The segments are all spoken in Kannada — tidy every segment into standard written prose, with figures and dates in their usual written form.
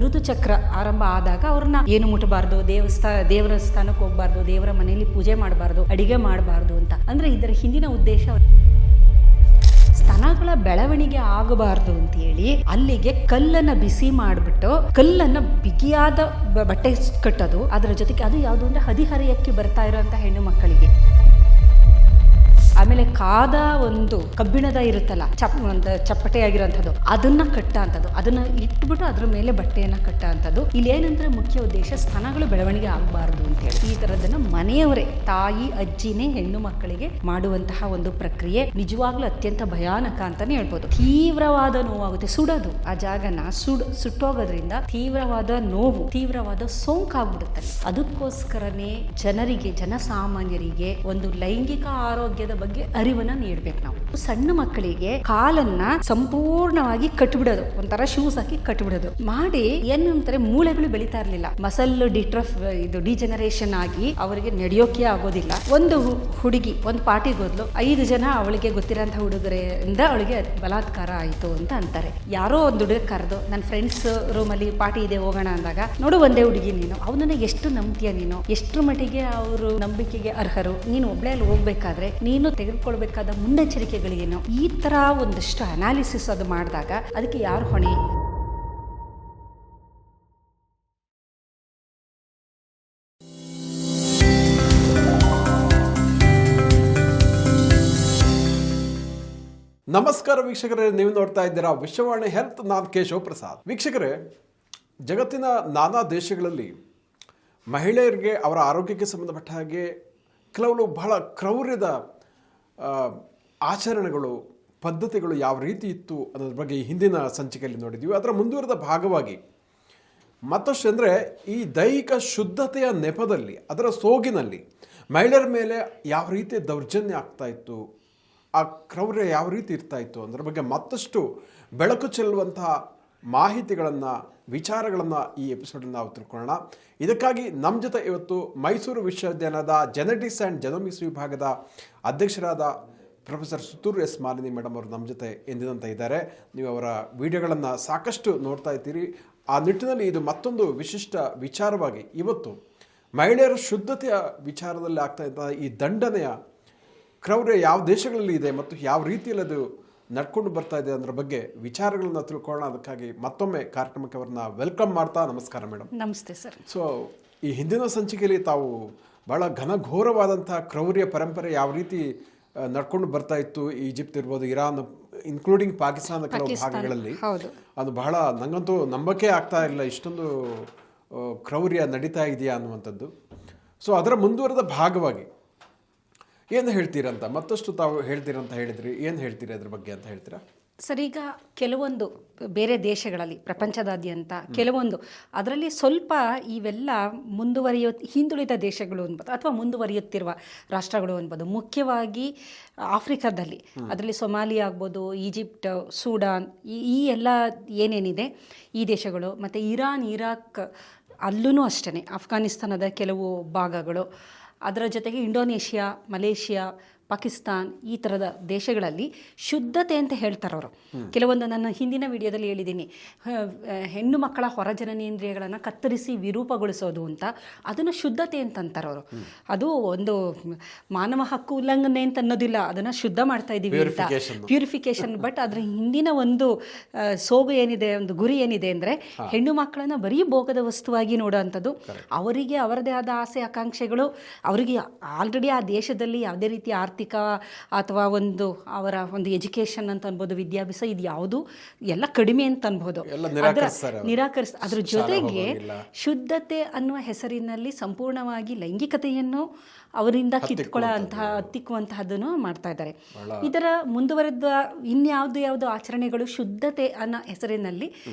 ಋತುಚಕ್ರ ಆರಂಭ ಆದಾಗ ಅವ್ರನ್ನ ಏನು ಮುಟ್ಟಬಾರ್ದು, ದೇವರ ಸ್ಥಾನಕ್ಕೆ ಹೋಗ್ಬಾರ್ದು, ದೇವರ ಮನೆಯಲ್ಲಿ ಪೂಜೆ ಮಾಡಬಾರ್ದು, ಅಡಿಗೆ ಮಾಡಬಾರ್ದು ಅಂತ. ಅಂದರೆ ಇದರ ಹಿಂದಿನ ಉದ್ದೇಶ ಸ್ತನಗಳ ಬೆಳವಣಿಗೆ ಆಗಬಾರ್ದು ಅಂತೇಳಿ ಅಲ್ಲಿಗೆ ಕಲ್ಲನ್ನು ಬಿಸಿ ಮಾಡಿಬಿಟ್ಟು ಕಲ್ಲನ್ನು ಬಿಗಿಯಾದ ಬಟ್ಟೆ ಕಟ್ಟೋದು. ಅದರ ಜೊತೆಗೆ ಅದು ಯಾವುದು ಅಂದರೆ ಹದಿಹರೆಯಕ್ಕೆ ಬರ್ತಾ ಇರೋಂಥ ಹೆಣ್ಣು ಮಕ್ಕಳಿಗೆ. ಆಮೇಲೆ ಕಾದ ಒಂದು ಕಬ್ಬಿಣದ ಇರುತ್ತಲ್ಲ, ಒಂದು ಚಪ್ಪಟೆ ಆಗಿರೋಂಥದ್ದು, ಅದನ್ನ ಕಟ್ಟ ಅಂಥದ್ದು, ಅದನ್ನ ಇಟ್ಬಿಟ್ಟು ಅದ್ರ ಮೇಲೆ ಬಟ್ಟೆಯನ್ನು ಕಟ್ಟ ಅಂಥದ್ದು. ಇಲ್ಲಿ ಏನಂದ್ರೆ ಮುಖ್ಯ ಉದ್ದೇಶ ಸ್ತನಗಳು ಬೆಳವಣಿಗೆ ಆಗಬಾರ್ದು ಅಂತೇಳಿ. ಈ ಥರದನ್ನು ಮನೆಯವರೇ, ತಾಯಿ ಅಜ್ಜಿನೇ ಹೆಣ್ಣು ಮಕ್ಕಳಿಗೆ ಮಾಡುವಂತಹ ಒಂದು ಪ್ರಕ್ರಿಯೆ ನಿಜವಾಗ್ಲೂ ಅತ್ಯಂತ ಭಯಾನಕ ಅಂತಾನೆ ಹೇಳ್ಬೋದು. ತೀವ್ರವಾದ ನೋವಾಗುತ್ತೆ, ಸುಡೋದು ಆ ಜಾಗನ ಸುಟ್ಟೋಗೋದ್ರಿಂದ ತೀವ್ರವಾದ ನೋವು, ತೀವ್ರವಾದ ಸೋಂಕಾಗ್ಬಿಡುತ್ತೆ. ಅದಕ್ಕೋಸ್ಕರನೇ ಜನಸಾಮಾನ್ಯರಿಗೆ ಒಂದು ಲೈಂಗಿಕ ಆರೋಗ್ಯದ ಬಗ್ಗೆ ಅರಿವನ್ನ ನೀಡಬೇಕು. ನಾವು ಸಣ್ಣ ಮಕ್ಕಳಿಗೆ ಕಾಲನ್ನ ಸಂಪೂರ್ಣವಾಗಿ ಕಟ್ಬಿಡೋದು, ಒಂಥರ ಶೂಸ್ ಹಾಕಿ ಕಟ್ಬಿಡೋದು ಮಾಡಿ ಏನಂತಾರೆ, ಮೂಳೆಗಳು ಬೆಳೀತಾ ಇರಲಿಲ್ಲ, ಮಸಲ್ ಡಿಜನರೇಷನ್ ಆಗಿ ಅವರಿಗೆ ನಡೆಯೋಕೆ ಆಗೋದಿಲ್ಲ. ಒಂದು ಹುಡುಗಿ ಒಂದು ಪಾರ್ಟಿಗೆ ಹೋದ್ಲು, 5 ಜನ ಅವಳಿಗೆ ಗೊತ್ತಿರೋಂಥ ಹುಡುಗರಿಂದ ಅವಳಿಗೆ ಬಲಾತ್ಕಾರ ಆಯಿತು ಅಂತ ಅಂತಾರೆ. ಯಾರೋ ಒಂದು ಹುಡುಗ ಕರೆದು, ನನ್ನ ಫ್ರೆಂಡ್ಸ್ ರೂಮಲ್ಲಿ ಪಾರ್ಟಿ ಇದೆ ಹೋಗೋಣ ಅಂದಾಗ, ನೋಡು ಒಂದೇ ಹುಡುಗಿ ನೀನು, ಅವನನ್ನ ಎಷ್ಟು ನಂಬ್ತೀಯ ನೀನು, ಎಷ್ಟರ ಮಟ್ಟಿಗೆ ಅವರು ನಂಬಿಕೆಗೆ ಅರ್ಹರು, ನೀನು ಒಬ್ಳೆ ಅಲ್ಲಿ ಹೋಗ್ಬೇಕಾದ್ರೆ ನೀನು ತೆಗೆದುಕೊಳ್ಬೇಕಾದ ಮುನ್ನೆಚ್ಚರಿಕೆಗಳಿಗೇನು, ಈ ತರ ಒಂದಷ್ಟು ಅನಾಲಿಸಿಸ್ ಅದು ಮಾಡಿದಾಗ ಅದಕ್ಕೆ ಯಾರು ಹೊಣೆ? ನಮಸ್ಕಾರ ವೀಕ್ಷಕರೇ, ನೀವು ನೋಡ್ತಾ ಇದ್ದೀರಾ ವಿಶ್ವವಾಣಿ ಹೆಲ್ತ್. ನಾನು ಕೇಶವ್ ಪ್ರಸಾದ್. ವೀಕ್ಷಕರೇ, ಜಗತ್ತಿನ ನಾನಾ ದೇಶಗಳಲ್ಲಿ ಮಹಿಳೆಯರಿಗೆ ಅವರ ಆರೋಗ್ಯಕ್ಕೆ ಸಂಬಂಧಪಟ್ಟ ಹಾಗೆ ಕೆಲವು ಬಹಳ ಕ್ರೌರ್ಯದ ಆಚರಣೆಗಳು, ಪದ್ಧತಿಗಳು ಯಾವ ರೀತಿ ಇತ್ತು ಅನ್ನೋದ್ರ ಬಗ್ಗೆ ಈ ಹಿಂದಿನ ಸಂಚಿಕೆಯಲ್ಲಿ ನೋಡಿದ್ವಿ. ಅದರ ಮುಂದುವರೆದ ಭಾಗವಾಗಿ ಮತ್ತಷ್ಟು ಅಂದರೆ ಈ ದೈಹಿಕ ಶುದ್ಧತೆಯ ನೆಪದಲ್ಲಿ, ಅದರ ಸೋಗಿನಲ್ಲಿ ಮಹಿಳೆಯರ ಮೇಲೆ ಯಾವ ರೀತಿ ದೌರ್ಜನ್ಯ ಆಗ್ತಾ ಇತ್ತು, ಆ ಕ್ರೌರ್ಯ ಯಾವ ರೀತಿ ಇರ್ತಾ ಇತ್ತು ಅನ್ನೋದ್ರ ಬಗ್ಗೆ ಮತ್ತಷ್ಟು ಬೆಳಕು ಚೆಲ್ಲುವಂತಹ ಮಾಹಿತಿಗಳನ್ನು, ವಿಚಾರಗಳನ್ನು ಈ ಎಪಿಸೋಡಲ್ಲಿ ನಾವು ತಿಳ್ಕೊಳ್ಳೋಣ. ಇದಕ್ಕಾಗಿ ನಮ್ಮ ಜೊತೆ ಇವತ್ತು ಮೈಸೂರು ವಿಶ್ವವಿದ್ಯಾಲಯದ ಜೆನೆಟಿಕ್ಸ್ ಆ್ಯಂಡ್ ಜೆನೋಮಿಕ್ಸ್ ವಿಭಾಗದ ಅಧ್ಯಕ್ಷರಾದ professor Suttur S Malini madam ಅವರು ನಮ್ಮ ಜೊತೆ ಎಂದಿನಂತ ಇದ್ದಾರೆ. ನೀವು ಅವರ ವಿಡಿಯೋಗಳನ್ನು ಸಾಕಷ್ಟು ನೋಡ್ತಾ ಇದ್ದೀರಿ. ಆ ನಿಟ್ಟಿನಲ್ಲಿ ಇದು ಮತ್ತೊಂದು ವಿಶಿಷ್ಟ ವಿಚಾರವಾಗಿ ಇವತ್ತು ಮಹಿಳೆಯರ ಶುದ್ಧತೆಯ ವಿಚಾರದಲ್ಲಿ ಆಗ್ತಾ ಇದ್ದ ಈ ದಂಡನೆಯ ಕ್ರೌರ್ಯ ಯಾವ ದೇಶಗಳಲ್ಲಿ ಇದೆ ಮತ್ತು ಯಾವ ರೀತಿಯಲ್ಲಿ ಅದು ನಡ್ಕೊಂಡು ಬರ್ತಾ ಇದೆ ಅನ್ನೋದ್ರ ಬಗ್ಗೆ ವಿಚಾರಗಳನ್ನ ತಿಳ್ಕೊಳ್ಳೋಣ. ಅದಕ್ಕಾಗಿ ಮತ್ತೊಮ್ಮೆ ಕಾರ್ಯಕ್ರಮಕ್ಕೆ ಅವ್ರನ್ನ ವೆಲ್ಕಮ್ ಮಾಡ್ತಾ, ನಮಸ್ಕಾರ ಮೇಡಮ್. ನಮಸ್ತೆ ಸರ್. ಸೊ ಈ ಹಿಂದಿನ ಸಂಚಿಕೆಯಲ್ಲಿ ತಾವು ಬಹಳ ಘನಘೋರವಾದಂಥ ಕ್ರೌರ್ಯ ಪರಂಪರೆ ಯಾವ ರೀತಿ ನಡ್ಕೊಂಡು ಬರ್ತಾ ಇತ್ತು, ಈಜಿಪ್ಟ್ ಇರ್ಬೋದು, ಇರಾನ್, ಇನ್ಕ್ಲೂಡಿಂಗ್ ಪಾಕಿಸ್ತಾನ ಕೆಲವು ಭಾಗಗಳಲ್ಲಿ, ಅದು ಬಹಳ ನಂಗಂತೂ ನಂಬಕ್ಕೆ ಆಗ್ತಾ ಇಲ್ಲ, ಇಷ್ಟೊಂದು ಕ್ರೌರ್ಯ ನಡೀತಾ ಇದೆಯಾ ಅನ್ನುವಂಥದ್ದು. ಸೊ ಅದರ ಮುಂದುವರೆದ ಭಾಗವಾಗಿ ಏನು ಹೇಳ್ತೀರಂತ, ಮತ್ತಷ್ಟು ತಾವು ಹೇಳ್ತೀರಂತ ಹೇಳಿದ್ರಿ, ಏನು ಹೇಳ್ತೀರಿ ಅದ್ರ ಬಗ್ಗೆ ಅಂತ ಹೇಳ್ತೀರಾ ಸರ್? ಈಗ ಕೆಲವೊಂದು ಬೇರೆ ದೇಶಗಳಲ್ಲಿ, ಪ್ರಪಂಚದಾದ್ಯಂತ ಕೆಲವೊಂದು, ಅದರಲ್ಲಿ ಸ್ವಲ್ಪ ಇವೆಲ್ಲ ಹಿಂದುಳಿದ ದೇಶಗಳು ಅನ್ಬೋದು, ಅಥವಾ ಮುಂದುವರಿಯುತ್ತಿರುವ ರಾಷ್ಟ್ರಗಳು ಅನ್ಬೋದು. ಮುಖ್ಯವಾಗಿ ಆಫ್ರಿಕಾದಲ್ಲಿ, ಅದರಲ್ಲಿ ಸೊಮಾಲಿಯಾ ಆಗ್ಬೋದು, ಈಜಿಪ್ಟ್, ಸೂಡಾನ್, ಈ ಎಲ್ಲ ಏನೇನಿದೆ ಈ ದೇಶಗಳು, ಮತ್ತು ಇರಾನ್, ಇರಾಕ್, ಅಲ್ಲೂ ಅಷ್ಟೇ, ಅಫ್ಘಾನಿಸ್ತಾನದ ಕೆಲವು ಭಾಗಗಳು, ಅದರ ಜೊತೆಗೆ ಇಂಡೋನೇಷ್ಯಾ, ಮಲೇಷ್ಯಾ, ಪಾಕಿಸ್ತಾನ್, ಈ ಥರದ ದೇಶಗಳಲ್ಲಿ ಶುದ್ಧತೆ ಅಂತ ಹೇಳ್ತಾರೆ ಅವರು. ಕೆಲವೊಂದು ನನ್ನ ಹಿಂದಿನ ವಿಡಿಯೋದಲ್ಲಿ ಹೇಳಿದ್ದೀನಿ, ಹೆಣ್ಣು ಮಕ್ಕಳ ಹೊರಜನನೇಂದ್ರಿಯಗಳನ್ನು ಕತ್ತರಿಸಿ ವಿರೂಪಗೊಳಿಸೋದು ಅಂತ, ಅದನ್ನು ಶುದ್ಧತೆ ಅಂತ ಅಂತಾರೆ ಅವರು. ಅದು ಒಂದು ಮಾನವ ಹಕ್ಕು ಉಲ್ಲಂಘನೆ ಅಂತ ಅನ್ನೋದಿಲ್ಲ, ಅದನ್ನು ಶುದ್ಧ ಮಾಡ್ತಾ ಇದ್ದೀವಿ ಅಂತ, ಪ್ಯೂರಿಫಿಕೇಶನ್. ಬಟ್ ಅದರ ಹಿಂದಿನ ಒಂದು ಸೋಗು ಏನಿದೆ, ಒಂದು ಗುರಿ ಏನಿದೆ ಅಂದರೆ, ಹೆಣ್ಣು ಮಕ್ಕಳನ್ನು ಬರೀ ಭೋಗದ ವಸ್ತುವಾಗಿ ನೋಡೋವಂಥದ್ದು. ಅವರಿಗೆ ಅವರದೇ ಆದ ಆಸೆ ಆಕಾಂಕ್ಷೆಗಳು, ಅವರಿಗೆ ಆಲ್ರೆಡಿ ಆ ದೇಶದಲ್ಲಿ ಯಾವುದೇ ರೀತಿ ಆರ್ಥಿಕ ಅಥವಾ ಅವರ ಒಂದು ಎಜುಕೇಷನ್ ಅಂತ ಅನ್ಬೋದು, ವಿದ್ಯಾಭ್ಯಾಸ, ಇದು ಯಾವುದು ಎಲ್ಲ ಕಡಿಮೆ ಅಂತ ಅನ್ಬೋದು, ಅದ್ರ ಜೊತೆಗೆ ಶುದ್ಧತೆ ಅನ್ನುವ ಹೆಸರಿನಲ್ಲಿ ಸಂಪೂರ್ಣವಾಗಿ ಲೈಂಗಿಕತೆಯನ್ನು ಅವರಿಂದ ಹತ್ತಿಕ್ಕುವಂತಹದ್ದನ್ನು ಮಾಡ್ತಾ ಇದ್ದಾರೆ. ಇದರ ಮುಂದುವರೆದ ಯಾವುದು ಆಚರಣೆಗಳು ಶುದ್ಧತೆ ಅನ್ನೋ ಹೆಸರಿನಲ್ಲಿ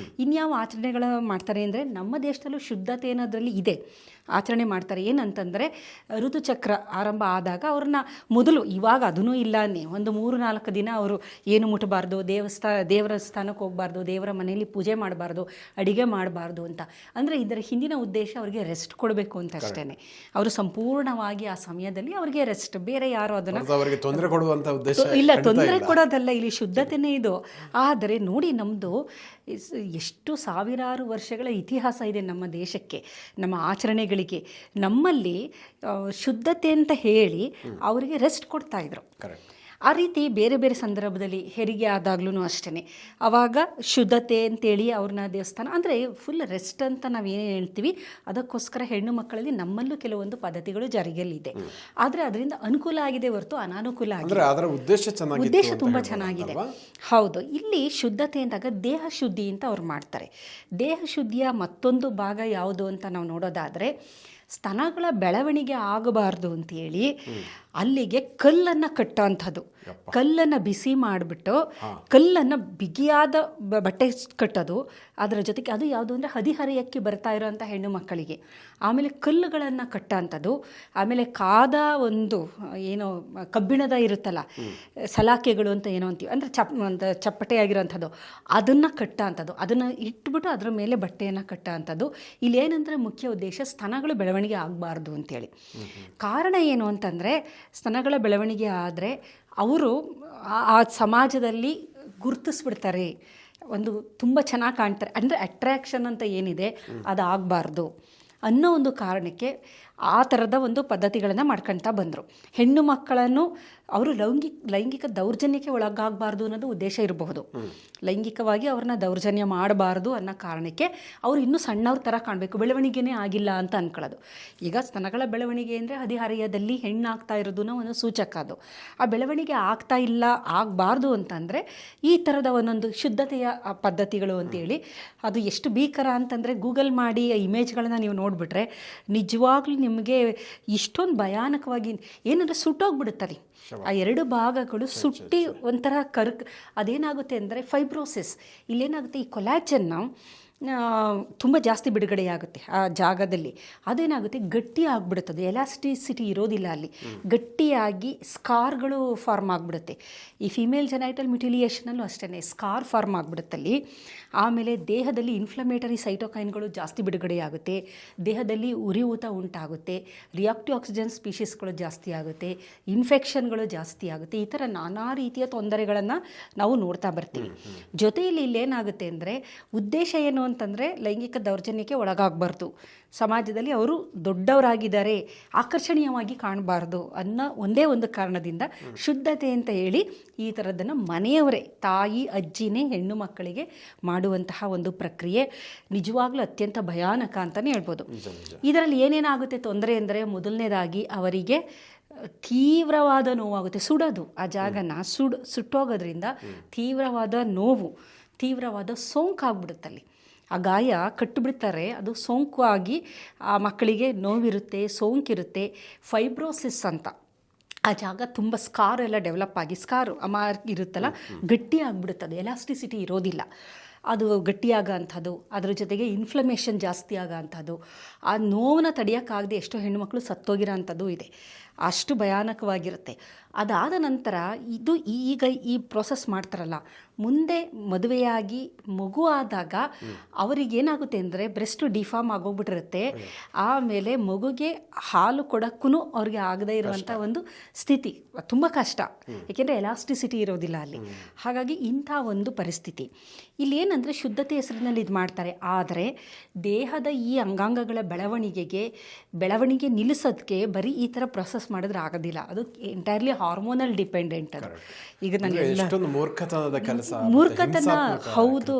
ಇನ್ಯಾವ ಆಚರಣೆಗಳು ಮಾಡ್ತಾರೆ ಅಂದರೆ, ನಮ್ಮ ದೇಶದಲ್ಲೂ ಶುದ್ಧತೆ ಅನ್ನೋದ್ರಲ್ಲಿ ಇದೆ, ಆಚರಣೆ ಮಾಡ್ತಾರೆ. ಏನಂತಂದರೆ, ಋತುಚಕ್ರ ಆರಂಭ ಆದಾಗ ಅವ್ರನ್ನ ಮೊದಲು, ಇವಾಗ ಅದೂ ಇಲ್ಲ ಅನ್ನಿ, ಒಂದು 3-4 ದಿನ ಅವರು ಏನು ಮುಟ್ಟಬಾರ್ದು, ದೇವರ ಸ್ಥಾನಕ್ಕೆ ಹೋಗಬಾರ್ದು, ದೇವರ ಮನೆಯಲ್ಲಿ ಪೂಜೆ ಮಾಡಬಾರ್ದು, ಅಡಿಗೆ ಮಾಡಬಾರ್ದು ಅಂತ. ಅಂದರೆ ಇದರ ಹಿಂದಿನ ಉದ್ದೇಶ ಅವರಿಗೆ ರೆಸ್ಟ್ ಕೊಡಬೇಕು ಅಂತ ಅಷ್ಟೇ. ಅವರು ಸಂಪೂರ್ಣವಾಗಿ ಆ ಸಮಯದಲ್ಲಿ ಅವರಿಗೆ ರೆಸ್ಟ್, ಬೇರೆ ಯಾರು ಅದನ್ನು ಅವರಿಗೆ ತೊಂದರೆ ಕೊಡುವಂಥ ಉದ್ದೇಶ ಇಲ್ಲ, ತೊಂದರೆ ಕೊಡೋದಲ್ಲ, ಇಲ್ಲಿ ಶುದ್ಧತೆಯೇ ಇದು. ಆದರೆ ನೋಡಿ, ನಮ್ಮದು ಎಷ್ಟು ಸಾವಿರಾರು ವರ್ಷಗಳ ಇತಿಹಾಸ ಇದೆ ನಮ್ಮ ದೇಶಕ್ಕೆ, ನಮ್ಮ ಆಚರಣೆಗಳಿಗೆ. ನಮ್ಮಲ್ಲಿ ಶುದ್ಧತೆ ಅಂತ ಹೇಳಿ ಅವರಿಗೆ ರೆಸ್ಟ್ ಕೊಡ್ತಾ ಇದ್ರು. ಆ ರೀತಿ ಬೇರೆ ಬೇರೆ ಸಂದರ್ಭದಲ್ಲಿ ಹೆರಿಗೆ ಆದಾಗ್ಲೂ ಅಷ್ಟೇ, ಆವಾಗ ಶುದ್ಧತೆ ಅಂತೇಳಿ ಅವ್ರನ್ನ ದೇವಸ್ಥಾನ ಅಂದರೆ ಫುಲ್ ರೆಸ್ಟ್ ಅಂತ ನಾವೇನು ಹೇಳ್ತೀವಿ, ಅದಕ್ಕೋಸ್ಕರ ಹೆಣ್ಣು ಮಕ್ಕಳಲ್ಲಿ ನಮ್ಮಲ್ಲೂ ಕೆಲವೊಂದು ಪದ್ಧತಿಗಳು ಜಾರಿಯಲ್ಲಿದೆ. ಆದರೆ ಅದರಿಂದ ಅನುಕೂಲ ಆಗಿದೆ ಹೊರತು ಅನಾನುಕೂಲ ಆಗಿದೆ. ಅದರ ಉದ್ದೇಶ ತುಂಬ ಚೆನ್ನಾಗಿದೆ. ಹೌದು, ಇಲ್ಲಿ ಶುದ್ಧತೆ ಅಂದಾಗ ದೇಹ ಶುದ್ಧಿ ಅಂತ ಅವ್ರು ಮಾಡ್ತಾರೆ. ದೇಹ ಶುದ್ಧಿಯ ಮತ್ತೊಂದು ಭಾಗ ಯಾವುದು ಅಂತ ನಾವು ನೋಡೋದಾದರೆ, ಸ್ತನಗಳ ಬೆಳವಣಿಗೆ ಆಗಬಾರ್ದು ಅಂತೇಳಿ ಅಲ್ಲಿಗೆ ಕಲ್ಲನ್ನು ಕಟ್ಟೋಂಥದ್ದು. ಕಲ್ಲನ್ನು ಬಿಸಿ ಮಾಡಿಬಿಟ್ಟು ಕಲ್ಲನ್ನು ಬಿಗಿಯಾದ ಬಟ್ಟೆ ಕಟ್ಟೋದು. ಅದರ ಜೊತೆಗೆ ಅದು ಯಾವುದು ಅಂದರೆ ಹದಿಹರೆಯಕ್ಕೆ ಬರ್ತಾ ಇರೋಂಥ ಹೆಣ್ಣು ಮಕ್ಕಳಿಗೆ. ಆಮೇಲೆ ಕಲ್ಲುಗಳನ್ನು ಕಟ್ಟೋಂಥದ್ದು. ಆಮೇಲೆ ಕಾದ ಒಂದು ಏನೋ ಕಬ್ಬಿಣದ ಇರುತ್ತಲ್ಲ, ಸಲಾಕೆಗಳು ಅಂತ ಏನೋ ಅಂತೀವಿ, ಅಂದರೆ ಒಂದು ಚಪ್ಪಟೆಯಾಗಿರೋಂಥದ್ದು, ಅದನ್ನು ಕಟ್ಟೋಂಥದ್ದು. ಅದನ್ನು ಇಟ್ಬಿಟ್ಟು ಅದರ ಮೇಲೆ ಬಟ್ಟೆಯನ್ನು ಕಟ್ಟೋಂಥದ್ದು. ಇಲ್ಲೇನಂದರೆ ಮುಖ್ಯ ಉದ್ದೇಶ ಸ್ತನಗಳು ಬೆಳವಣಿಗೆ ಆಗಬಾರ್ದು ಅಂತೇಳಿ. ಕಾರಣ ಏನು ಅಂತಂದರೆ, ಸ್ತನಗಳ ಬೆಳವಣಿಗೆ ಆದರೆ ಅವರು ಆ ಸಮಾಜದಲ್ಲಿ ಗುರುತಿಸ್ಬಿಡ್ತಾರೆ, ಒಂದು ತುಂಬ ಚೆನ್ನಾಗಿ ಕಾಣ್ತಾರೆ. ಅಂದರೆ ಅಟ್ರ್ಯಾಕ್ಷನ್ ಅಂತ ಏನಿದೆ ಅದು ಆಗಬಾರ್ದು ಅನ್ನೋ ಒಂದು ಕಾರಣಕ್ಕೆ ಆ ಥರದ ಒಂದು ಪದ್ಧತಿಗಳನ್ನು ಮಾಡ್ಕೊಳ್ತಾ ಬಂದರು. ಹೆಣ್ಣು ಮಕ್ಕಳನ್ನು ಅವರು ಲೈಂಗಿಕ ದೌರ್ಜನ್ಯಕ್ಕೆ ಒಳಗಾಗಬಾರ್ದು ಅನ್ನೋದು ಉದ್ದೇಶ ಇರಬಹುದು. ಲೈಂಗಿಕವಾಗಿ ಅವ್ರನ್ನ ದೌರ್ಜನ್ಯ ಮಾಡಬಾರ್ದು ಅನ್ನೋ ಕಾರಣಕ್ಕೆ ಅವರು ಇನ್ನೂ ಸಣ್ಣವ್ರ ಥರ ಕಾಣಬೇಕು, ಬೆಳವಣಿಗೆನೇ ಆಗಿಲ್ಲ ಅಂತ ಅಂದ್ಕೊಳ್ಳೋದು. ಈಗ ಸ್ತನಗಳ ಬೆಳವಣಿಗೆ ಅಂದರೆ ಹದಿಹರೆಯದಲ್ಲಿ ಹೆಣ್ಣಾಗ್ತಾ ಇರೋದನ್ನ ಒಂದು ಸೂಚಕ. ಅದು ಆ ಬೆಳವಣಿಗೆ ಆಗ್ತಾ ಇಲ್ಲ, ಆಗಬಾರ್ದು ಅಂತಂದರೆ ಈ ಥರದ ಒಂದೊಂದು ಶುದ್ಧತೆಯ ಪದ್ಧತಿಗಳು ಅಂತೇಳಿ. ಅದು ಎಷ್ಟು ಭೀಕರ ಅಂತಂದರೆ, ಗೂಗಲ್ ಮಾಡಿ ಆ ಇಮೇಜ್ಗಳನ್ನು ನೀವು ನೋಡಿಬಿಟ್ರೆ ನಿಜವಾಗ್ಲೂ ನಿಮಗೆ ಇಷ್ಟೊಂದು ಭಯಾನಕವಾಗಿ ಏನಂದರೆ ಸುಟ್ಟೋಗ್ಬಿಡುತ್ತದೆ. ಆ 2 ಭಾಗಗಳು ಸುಟ್ಟಿ ಒಂಥರ ಅದೇನಾಗುತ್ತೆ ಅಂದರೆ ಫೈಬ್ರೋಸಿಸ್. ಇಲ್ಲೇನಾಗುತ್ತೆ, ಈ ಕೊಲಾಜನ್ನ ತುಂಬ ಜಾಸ್ತಿ ಬಿಡುಗಡೆಯಾಗುತ್ತೆ ಆ ಜಾಗದಲ್ಲಿ. ಅದೇನಾಗುತ್ತೆ, ಗಟ್ಟಿ ಆಗಿಬಿಡುತ್ತದೆ, ಎಲಾಸ್ಟಿಸಿಟಿ ಇರೋದಿಲ್ಲ ಅಲ್ಲಿ, ಗಟ್ಟಿಯಾಗಿ ಸ್ಕಾರ್ಗಳು ಫಾರ್ಮ್ ಆಗಿಬಿಡುತ್ತೆ. ಈ ಫಿಮೇಲ್ ಜೆನೈಟಲ್ ಮ್ಯುಟಿಲಿಯೇಷನಲ್ಲೂ ಅಷ್ಟೇ ಸ್ಕಾರ್ ಫಾರ್ಮ್ ಆಗಿಬಿಡುತ್ತಲ್ಲಿ. ಆಮೇಲೆ ದೇಹದಲ್ಲಿ ಇನ್ಫ್ಲಮೇಟರಿ ಸೈಟೋಕೈನ್ಗಳು ಜಾಸ್ತಿ ಬಿಡುಗಡೆಯಾಗುತ್ತೆ, ದೇಹದಲ್ಲಿ ಉರಿಯೂತ ಉಂಟಾಗುತ್ತೆ, ರಿಯಾಕ್ಟಿವ್ ಆಕ್ಸಿಜನ್ ಸ್ಪೀಷೀಸ್ಗಳು ಜಾಸ್ತಿ ಆಗುತ್ತೆ, ಇನ್ಫೆಕ್ಷನ್ಗಳು ಜಾಸ್ತಿ ಆಗುತ್ತೆ. ಈ ಥರ ನಾನಾ ರೀತಿಯ ತೊಂದರೆಗಳನ್ನು ನಾವು ನೋಡ್ತಾ ಬರ್ತೀವಿ. ಜೊತೆಯಲ್ಲಿ ಇಲ್ಲೇನಾಗುತ್ತೆ ಅಂದರೆ, ಉದ್ದೇಶ ಏನು ಅಂತಂದರೆ ಲೈಂಗಿಕ ದೌರ್ಜನ್ಯಕ್ಕೆ ಒಳಗಾಗಬಾರ್ದು, ಸಮಾಜದಲ್ಲಿ ಅವರು ದೊಡ್ಡವರಾಗಿದ್ದಾರೆ, ಆಕರ್ಷಣೀಯವಾಗಿ ಕಾಣಬಾರ್ದು ಅನ್ನೋ ಒಂದೇ ಒಂದು ಕಾರಣದಿಂದ ಶುದ್ಧತೆ ಅಂತ ಹೇಳಿ ಈ ಥರದ್ದನ್ನು ಮನೆಯವರೇ, ತಾಯಿ ಅಜ್ಜಿನೇ ಹೆಣ್ಣು ಮಕ್ಕಳಿಗೆ ಮಾಡುವಂತಹ ಒಂದು ಪ್ರಕ್ರಿಯೆ ನಿಜವಾಗ್ಲೂ ಅತ್ಯಂತ ಭಯಾನಕ ಅಂತಲೇ ಹೇಳ್ಬೋದು. ಇದರಲ್ಲಿ ಏನೇನಾಗುತ್ತೆ ತೊಂದರೆ ಅಂದರೆ, ಮೊದಲನೇದಾಗಿ ಅವರಿಗೆ ತೀವ್ರವಾದ ನೋವಾಗುತ್ತೆ, ಸುಡೋದು, ಆ ಜಾಗನ ಸುಟ್ಟೋಗೋದ್ರಿಂದ ತೀವ್ರವಾದ ನೋವು, ತೀವ್ರವಾದ ಸೋಂಕಾಗ್ಬಿಡುತ್ತಲ್ಲಿ. ಆ ಗಾಯ ಕಟ್ಟಿಬಿಡ್ತಾರೆ, ಅದು ಸೋಂಕು ಆಗಿ ಆ ಮಕ್ಕಳಿಗೆ ನೋವಿರುತ್ತೆ, ಸೋಂಕಿರುತ್ತೆ. ಫೈಬ್ರೋಸಿಸ್ ಅಂತ ಆ ಜಾಗ ತುಂಬ ಸ್ಕಾರ್ ಎಲ್ಲ ಡೆವಲಪ್ ಆಗಿ, ಸ್ಕಾರ್ ಇರುತ್ತಲ್ಲ, ಗಟ್ಟಿ ಆಗಿಬಿಡುತ್ತದೆ, ಎಲಾಸ್ಟಿಸಿಟಿ ಇರೋದಿಲ್ಲ, ಅದು ಗಟ್ಟಿಯಾಗ ಅಂಥದ್ದು. ಅದ್ರ ಜೊತೆಗೆ ಇನ್ಫ್ಲಮೇಷನ್ ಜಾಸ್ತಿ ಆಗೋ ಅಂಥದ್ದು. ಆ ನೋವನ್ನ ತಡೆಯೋಕ್ಕಾಗದೆ ಎಷ್ಟೋ ಹೆಣ್ಣುಮಕ್ಕಳು ಸತ್ತೋಗಿರೋ ಅಂಥದ್ದು ಇದೆ. ಅಷ್ಟು ಭಯಾನಕವಾಗಿರುತ್ತೆ. ಅದಾದ ನಂತರ ಇದು ಈಗ ಈ ಪ್ರೋಸೆಸ್ ಮಾಡ್ತಾರಲ್ಲ, ಮುಂದೆ ಮದುವೆಯಾಗಿ ಮಗು ಆದಾಗ ಅವರಿಗೇನಾಗುತ್ತೆ ಅಂದರೆ ಬ್ರೆಸ್ಟ್ ಡಿಫಾರ್ಮ್ ಆಗೋಗ್ಬಿಟ್ಟಿರುತ್ತೆ. ಆಮೇಲೆ ಮಗುಗೆ ಹಾಲು ಕೊಡೋಕ್ಕೂ ಅವ್ರಿಗೆ ಆಗದೇ ಇರುವಂಥ ಒಂದು ಸ್ಥಿತಿ, ತುಂಬ ಕಷ್ಟ, ಏಕೆಂದರೆ ಎಲಾಸ್ಟಿಸಿಟಿ ಇರೋದಿಲ್ಲ ಅಲ್ಲಿ. ಹಾಗಾಗಿ ಇಂಥ ಒಂದು ಪರಿಸ್ಥಿತಿ ಇಲ್ಲಿ ಏನಂದರೆ ಶುದ್ಧತೆ ಹೆಸರಿನಲ್ಲಿ ಇದು ಮಾಡ್ತಾರೆ. ಆದರೆ ದೇಹದ ಈ ಅಂಗಾಂಗಗಳ ಬೆಳವಣಿಗೆ ನಿಲ್ಲಿಸೋದಕ್ಕೆ ಬರೀ ಈ ಥರ ಪ್ರೊಸೆಸ್ ಮಾಡಿದ್ರೆ ಆಗೋದಿಲ್ಲ. ಅದು ಎಂಟೈರ್ಲಿ ಹಾರ್ಮೋನಲ್ ಡಿಪೆಂಡೆಂಟ್. ಅದು ಈಗ ಮೂರ್ಖತನ. ಹೌದು,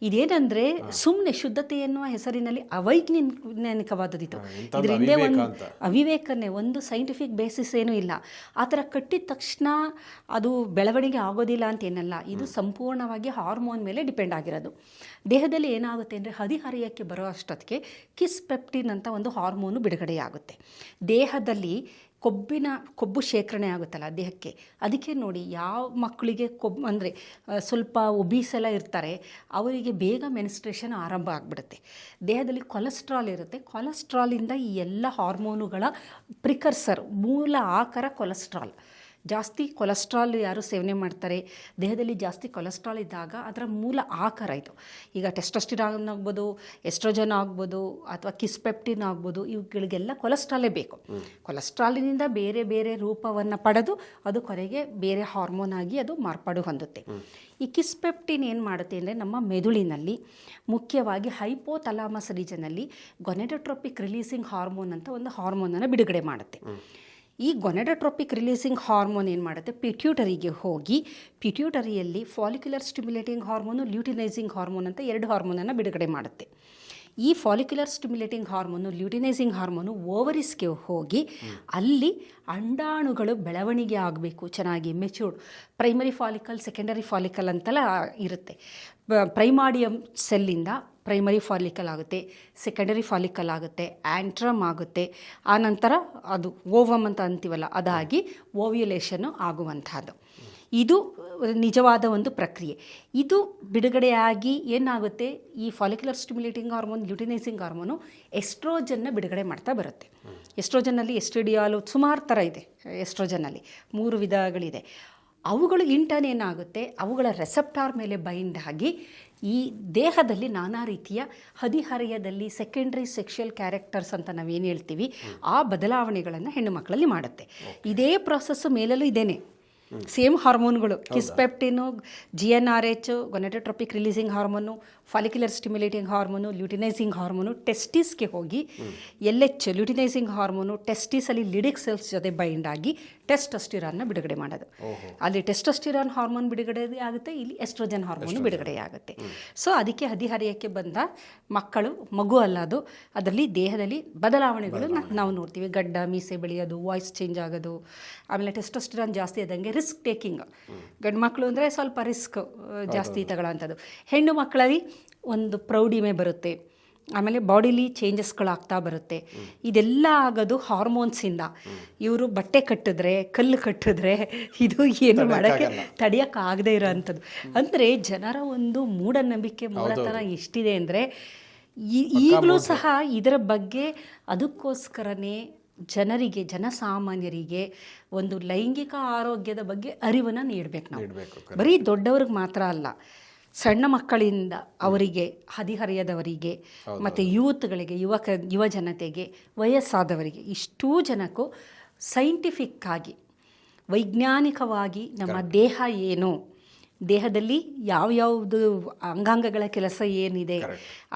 ಇದೇನಂದರೆ ಸುಮ್ಮನೆ ಶುದ್ಧತೆ ಎನ್ನುವ ಹೆಸರಿನಲ್ಲಿ ಅವೈಜ್ಞಾನಿಕವಾದದಿತ್ತು. ಇದ್ರ ಹಿಂದೆ ಒಂದು ಅವಿವೇಕನೇ, ಒಂದು ಸೈಂಟಿಫಿಕ್ ಬೇಸಿಸ್ ಏನೂ ಇಲ್ಲ. ಆ ಥರ ಕಟ್ಟಿದ ತಕ್ಷಣ ಅದು ಬೆಳವಣಿಗೆ ಆಗೋದಿಲ್ಲ ಅಂತ ಏನಲ್ಲ, ಇದು ಸಂಪೂರ್ಣವಾಗಿ ಹಾರ್ಮೋನ್ ಮೇಲೆ ಡಿಪೆಂಡ್ ಆಗಿರೋದು. ದೇಹದಲ್ಲಿ ಏನಾಗುತ್ತೆ ಅಂದರೆ ಹದಿಹರೆಯಕ್ಕೆ ಬರೋ ಅಷ್ಟೊತ್ತಿಗೆ ಕಿಸ್ ಪೆಪ್ಟಿನ್ ಅಂತ ಒಂದು ಹಾರ್ಮೋನು ಬಿಡುಗಡೆಯಾಗುತ್ತೆ. ದೇಹದಲ್ಲಿ ಕೊಬ್ಬು ಶೇಖರಣೆ ಆಗುತ್ತಲ್ಲ ದೇಹಕ್ಕೆ, ಅದಕ್ಕೆ ನೋಡಿ ಯಾವ ಮಕ್ಕಳಿಗೆ ಕೊಬ್ಬು ಅಂದರೆ ಸ್ವಲ್ಪ ಒಬೀಸ್ ಎಲ್ಲ ಇರ್ತಾರೆ, ಅವರಿಗೆ ಬೇಗ ಮೆನ್ಸ್ಟ್ರೇಷನ್ ಆರಂಭ ಆಗಿಬಿಡುತ್ತೆ. ದೇಹದಲ್ಲಿ ಕೊಲೆಸ್ಟ್ರಾಲ್ ಇರುತ್ತೆ, ಕೊಲೆಸ್ಟ್ರಾಲಿಂದ ಈ ಎಲ್ಲ ಹಾರ್ಮೋನುಗಳ ಪ್ರಿಕರ್ಸರ್, ಮೂಲ ಆಕರ ಕೊಲೆಸ್ಟ್ರಾಲ್. ಜಾಸ್ತಿ ಕೊಲೆಸ್ಟ್ರಾಲ್ ಯಾರು ಸೇವನೆ ಮಾಡ್ತಾರೆ, ದೇಹದಲ್ಲಿ ಜಾಸ್ತಿ ಕೊಲೆಸ್ಟ್ರಾಲ್ ಇದ್ದಾಗ ಅದರ ಮೂಲ ಆಕಾರ ಇದು. ಈಗ ಟೆಸ್ಟೋಸ್ಟಿರಾನ್ ಆಗ್ಬೋದು, ಎಸ್ಟ್ರೋಜನ್ ಆಗ್ಬೋದು, ಅಥವಾ ಕಿಸ್ಪೆಪ್ಟಿನ್ ಆಗ್ಬೋದು, ಇವುಗಳಿಗೆಲ್ಲ ಕೊಲೆಸ್ಟ್ರಾಲೇ ಬೇಕು. ಕೊಲೆಸ್ಟ್ರಾಲಿನಿಂದ ಬೇರೆ ಬೇರೆ ರೂಪವನ್ನು ಪಡೆದು ಅದು ಕೊನೆಗೆ ಬೇರೆ ಹಾರ್ಮೋನ್ ಆಗಿ ಅದು ಮಾರ್ಪಾಡು ಹೊಂದುತ್ತೆ. ಈ ಕಿಸ್ಪೆಪ್ಟಿನ್ ಏನು ಮಾಡುತ್ತೆ ಅಂದರೆ ನಮ್ಮ ಮೆದುಳಿನಲ್ಲಿ ಮುಖ್ಯವಾಗಿ ಹೈಪೋಥಲಾಮಸ್ ರೀಜನಲ್ಲಿ ಗೊನೆಡೋಟ್ರೋಪಿಕ್ ರಿಲೀಸಿಂಗ್ ಹಾರ್ಮೋನ್ ಅಂತ ಒಂದು ಹಾರ್ಮೋನನ್ನು ಬಿಡುಗಡೆ ಮಾಡುತ್ತೆ. ಈ ಗೊನೆಡೋಟ್ರೋಪಿಕ್ ರಿಲೀಸಿಂಗ್ ಹಾರ್ಮೋನ್ ಏನು ಮಾಡುತ್ತೆ, ಪಿಟ್ಯೂಟರಿಗೆ ಹೋಗಿ ಪಿಟ್ಯೂಟರಿಯಲ್ಲಿ follicular stimulating hormone, luteinising hormone ಅಂತ 2 ಹಾರ್ಮೋನನ್ನು ಬಿಡುಗಡೆ ಮಾಡುತ್ತೆ. ಈ follicular stimulating hormone, luteinising hormone ಓವರಿಸ್ಗೆ ಹೋಗಿ ಅಲ್ಲಿ ಅಂಡಾಣುಗಳು ಬೆಳವಣಿಗೆ ಆಗಬೇಕು, ಚೆನ್ನಾಗಿ matured. Primary follicle, secondary follicle ಅಂತೆಲ್ಲ ಇರುತ್ತೆ. ಪ್ರೈಮಾಡಿಯಮ್ ಸೆಲ್ಲಿಂದ ಪ್ರೈಮರಿ ಫಾಲಿಕಲ್ ಆಗುತ್ತೆ, ಸೆಕೆಂಡರಿ ಫಾಲಿಕಲ್ ಆಗುತ್ತೆ, ಆ್ಯಂಟ್ರಮ್ ಆಗುತ್ತೆ, ಆನಂತರ ಅದು ಓವಮ್ ಅಂತ ಅಂತೀವಲ್ಲ ಅದಾಗಿ ಓವ್ಯುಲೇಷನ್ನು ಆಗುವಂಥದ್ದು. ಇದು ನಿಜವಾದ ಒಂದು ಪ್ರಕ್ರಿಯೆ. ಇದು ಬಿಡುಗಡೆಯಾಗಿ ಏನಾಗುತ್ತೆ, ಈ follicular stimulating hormone, luteinising hormone ಎಸ್ಟ್ರೋಜನ್ನ ಬಿಡುಗಡೆ ಮಾಡ್ತಾ ಬರುತ್ತೆ. ಎಸ್ಟ್ರೋಜನ್ನಲ್ಲಿ ಎಸ್ಟ್ರಿಡಿಯಾಲು ಸುಮಾರು ಥರ ಇದೆ. ಎಸ್ಟ್ರೋಜನ್ನಲ್ಲಿ 3 ವಿಧಗಳಿದೆ. ಅವುಗಳು ಇಂಟರ್ನ್ ಏನಾಗುತ್ತೆ, ಅವುಗಳ ರೆಸೆಪ್ಟಾರ್ ಮೇಲೆ ಬೈಂಡ್ ಆಗಿ ಈ ದೇಹದಲ್ಲಿ ನಾನಾ ರೀತಿಯ ಹದಿಹರೆಯದಲ್ಲಿ ಸೆಕೆಂಡ್ರಿ ಸೆಕ್ಷುಯಲ್ ಕ್ಯಾರೆಕ್ಟರ್ಸ್ ಅಂತ ನಾವೇನು ಹೇಳ್ತೀವಿ, ಆ ಬದಲಾವಣೆಗಳನ್ನು ಹೆಣ್ಣು ಮಕ್ಕಳಲ್ಲಿ ಮಾಡುತ್ತೆ. ಇದೇ ಪ್ರಾಸೆಸ್ಸು ಮೇಲಲ್ಲೂ ಇದೇನೆ. ಸೇಮ್ ಹಾರ್ಮೋನ್ಗಳು, kisspeptin, GnRH, gonadotropic releasing hormone, follicular stimulating hormone, luteinising hormone ಟೆಸ್ಟಿಸ್ಗೆ ಹೋಗಿ LH ಲ್ಯೂಟಿನೈಸಿಂಗ್ ಹಾರ್ಮೋನು ಟೆಸ್ಟಿಸಲ್ಲಿ ಲಿಡಿಕ್ ಸೆಲ್ಸ್ ಜೊತೆ ಬೈಂಡ್ ಆಗಿ ಟೆಸ್ಟೋಸ್ಟಿರಾನ್ನ ಬಿಡುಗಡೆ ಮಾಡೋದು. ಅಲ್ಲಿ ಟೆಸ್ಟೋಸ್ಟಿರಾನ್ ಹಾರ್ಮೋನ್ ಬಿಡುಗಡೆ ಆಗುತ್ತೆ, ಇಲ್ಲಿ ಎಸ್ಟ್ರೋಜನ್ ಹಾರ್ಮೋನು ಬಿಡುಗಡೆ ಆಗುತ್ತೆ. ಸೊ ಅದಕ್ಕೆ ಹದಿಹರೆಯಕ್ಕೆ ಬಂದ ಮಕ್ಕಳು, ಮಗು ಅಲ್ಲ ಅದು, ಅದರಲ್ಲಿ ದೇಹದಲ್ಲಿ ಬದಲಾವಣೆಗಳು ನಾವು ನೋಡ್ತೀವಿ. ಗಡ್ಡ ಮೀಸೆ ಬೆಳೆಯೋದು, ವಾಯ್ಸ್ ಚೇಂಜ್ ಆಗೋದು, ಆಮೇಲೆ ಟೆಸ್ಟೋಸ್ಟಿರಾನ್ ಜಾಸ್ತಿ ಆದಂಗೆ ರಿಸ್ಕ್ ಟೇಕಿಂಗ್. ಗಂಡು ಮಕ್ಕಳು ಅಂದರೆ ಸ್ವಲ್ಪ ರಿಸ್ಕ್ ಜಾಸ್ತಿ ತಗೊಳ್ಳೋವಂಥದ್ದು. ಹೆಣ್ಣು ಮಕ್ಕಳಲ್ಲಿ ಒಂದು ಪ್ರೌಢಿಮೆ ಬರುತ್ತೆ, ಆಮೇಲೆ ಬಾಡಿಲಿ ಚೇಂಜಸ್ಗಳಾಗ್ತಾ ಬರುತ್ತೆ. ಇದೆಲ್ಲ ಆಗೋದು ಹಾರ್ಮೋನ್ಸಿಂದ. ಇವರು ಬಟ್ಟೆ ಕಟ್ಟಿದ್ರೆ, ಕಲ್ಲು ಕಟ್ಟಿದ್ರೆ ಇದು ಏನು ಮಾಡೋಕ್ಕೆ ತಡೆಯೋಕ್ಕಾಗದೇ ಇರೋ ಅಂಥದ್ದು. ಅಂದರೆ ಜನರ ಒಂದು ಮೂಢನಂಬಿಕೆ ಮೂಲತನ ಎಷ್ಟಿದೆ ಅಂದರೆ ಈಗಲೂ ಸಹ ಇದರ ಬಗ್ಗೆ ಅದಕ್ಕೋಸ್ಕರನೇ ಜನರಿಗೆ, ಜನಸಾಮಾನ್ಯರಿಗೆ ಒಂದು ಲೈಂಗಿಕ ಆರೋಗ್ಯದ ಬಗ್ಗೆ ಅರಿವನ್ನು ನೀಡಬೇಕು ನಾವು. ಬರೀ ದೊಡ್ಡವ್ರಿಗೆ ಮಾತ್ರ ಅಲ್ಲ, ಸಣ್ಣ ಮಕ್ಕಳಿಂದ ಅವರಿಗೆ, ಹದಿಹರೆಯದವರಿಗೆ, ಮತ್ತು ಯೂತ್ಗಳಿಗೆ, ಯುವ ಜನತೆಗೆ, ವಯಸ್ಸಾದವರಿಗೆ, ಇಷ್ಟೂ ಜನಕ್ಕೂ ಸೈಂಟಿಫಿಕ್ಕಾಗಿ, ವೈಜ್ಞಾನಿಕವಾಗಿ ನಮ್ಮ ದೇಹ ಏನು, ದೇಹದಲ್ಲಿ ಯಾವ್ಯಾವುದು ಅಂಗಾಂಗಗಳ ಕೆಲಸ ಏನಿದೆ,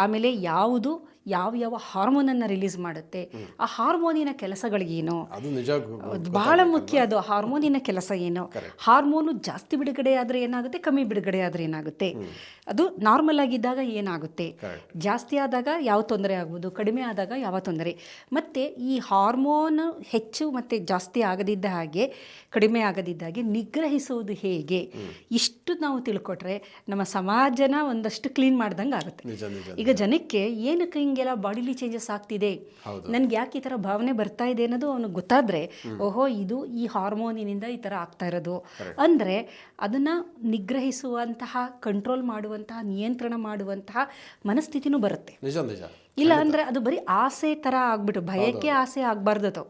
ಆಮೇಲೆ ಯಾವುದು ಯಾವ ಹಾರ್ಮೋನನ್ನು ರಿಲೀಸ್ ಮಾಡುತ್ತೆ, ಆ ಹಾರ್ಮೋನಿನ ಕೆಲಸಗಳಿಗೇನು, ಬಹಳ ಮುಖ್ಯ. ಅದು ಹಾರ್ಮೋನಿನ ಕೆಲಸ ಏನು, ಹಾರ್ಮೋನು ಜಾಸ್ತಿ ಬಿಡುಗಡೆ ಆದರೆ ಏನಾಗುತ್ತೆ, ಕಮ್ಮಿ ಬಿಡುಗಡೆ ಆದರೆ ಏನಾಗುತ್ತೆ, ಅದು ನಾರ್ಮಲ್ ಆಗಿದ್ದಾಗ ಏನಾಗುತ್ತೆ, ಜಾಸ್ತಿ ಆದಾಗ ಯಾವ ತೊಂದರೆ ಆಗ್ಬೋದು, ಕಡಿಮೆ ಆದಾಗ ಯಾವ ತೊಂದರೆ, ಮತ್ತು ಈ ಹಾರ್ಮೋನ್ ಹೆಚ್ಚು ಮತ್ತು ಜಾಸ್ತಿ ಆಗದಿದ್ದ ಹಾಗೆ, ಕಡಿಮೆ ಆಗದಿದ್ದ ಹಾಗೆ ನಿಗ್ರಹಿಸುವುದು ಹೇಗೆ, ಇಷ್ಟು ನಾವು ತಿಳ್ಕೊಟ್ರೆ ನಮ್ಮ ಸಮಾಜನ ಒಂದಷ್ಟು ಕ್ಲೀನ್ ಮಾಡ್ದಂಗೆ ಆಗುತ್ತೆ. ಈಗ ಜನಕ್ಕೆ ಏನಕ್ಕೆ ಹಿಂಗೆಲ್ಲ ಬಾಡಿಲಿ ಚೇಂಜಸ್ ಆಗ್ತಿದೆ, ನನ್ಗೆ ಯಾಕೆ ಈ ಥರ ಭಾವನೆ ಬರ್ತಾ ಇದೆ ಅನ್ನೋದು ಅವನಿಗೆ ಗೊತ್ತಾದರೆ, ಓಹೋ ಇದು ಈ ಹಾರ್ಮೋನಿನಿಂದ ಈ ಥರ ಆಗ್ತಾ ಇರೋದು ಅಂದರೆ ಅದನ್ನು ನಿಗ್ರಹಿಸುವಂತಹ, ಕಂಟ್ರೋಲ್ ಮಾಡುವಂತಹ, ನಿಯಂತ್ರಣ ಮಾಡುವಂತಹ ಮನಸ್ಥಿತಿನೂ ಬರುತ್ತೆ. ಇಲ್ಲ ಅಂದರೆ ಅದು ಬರೀ ಆಸೆ ಥರ ಆಗ್ಬಿಟ್ಟು, ಭಯಕ್ಕೆ ಆಸೆ ಆಗಬಾರ್ದು.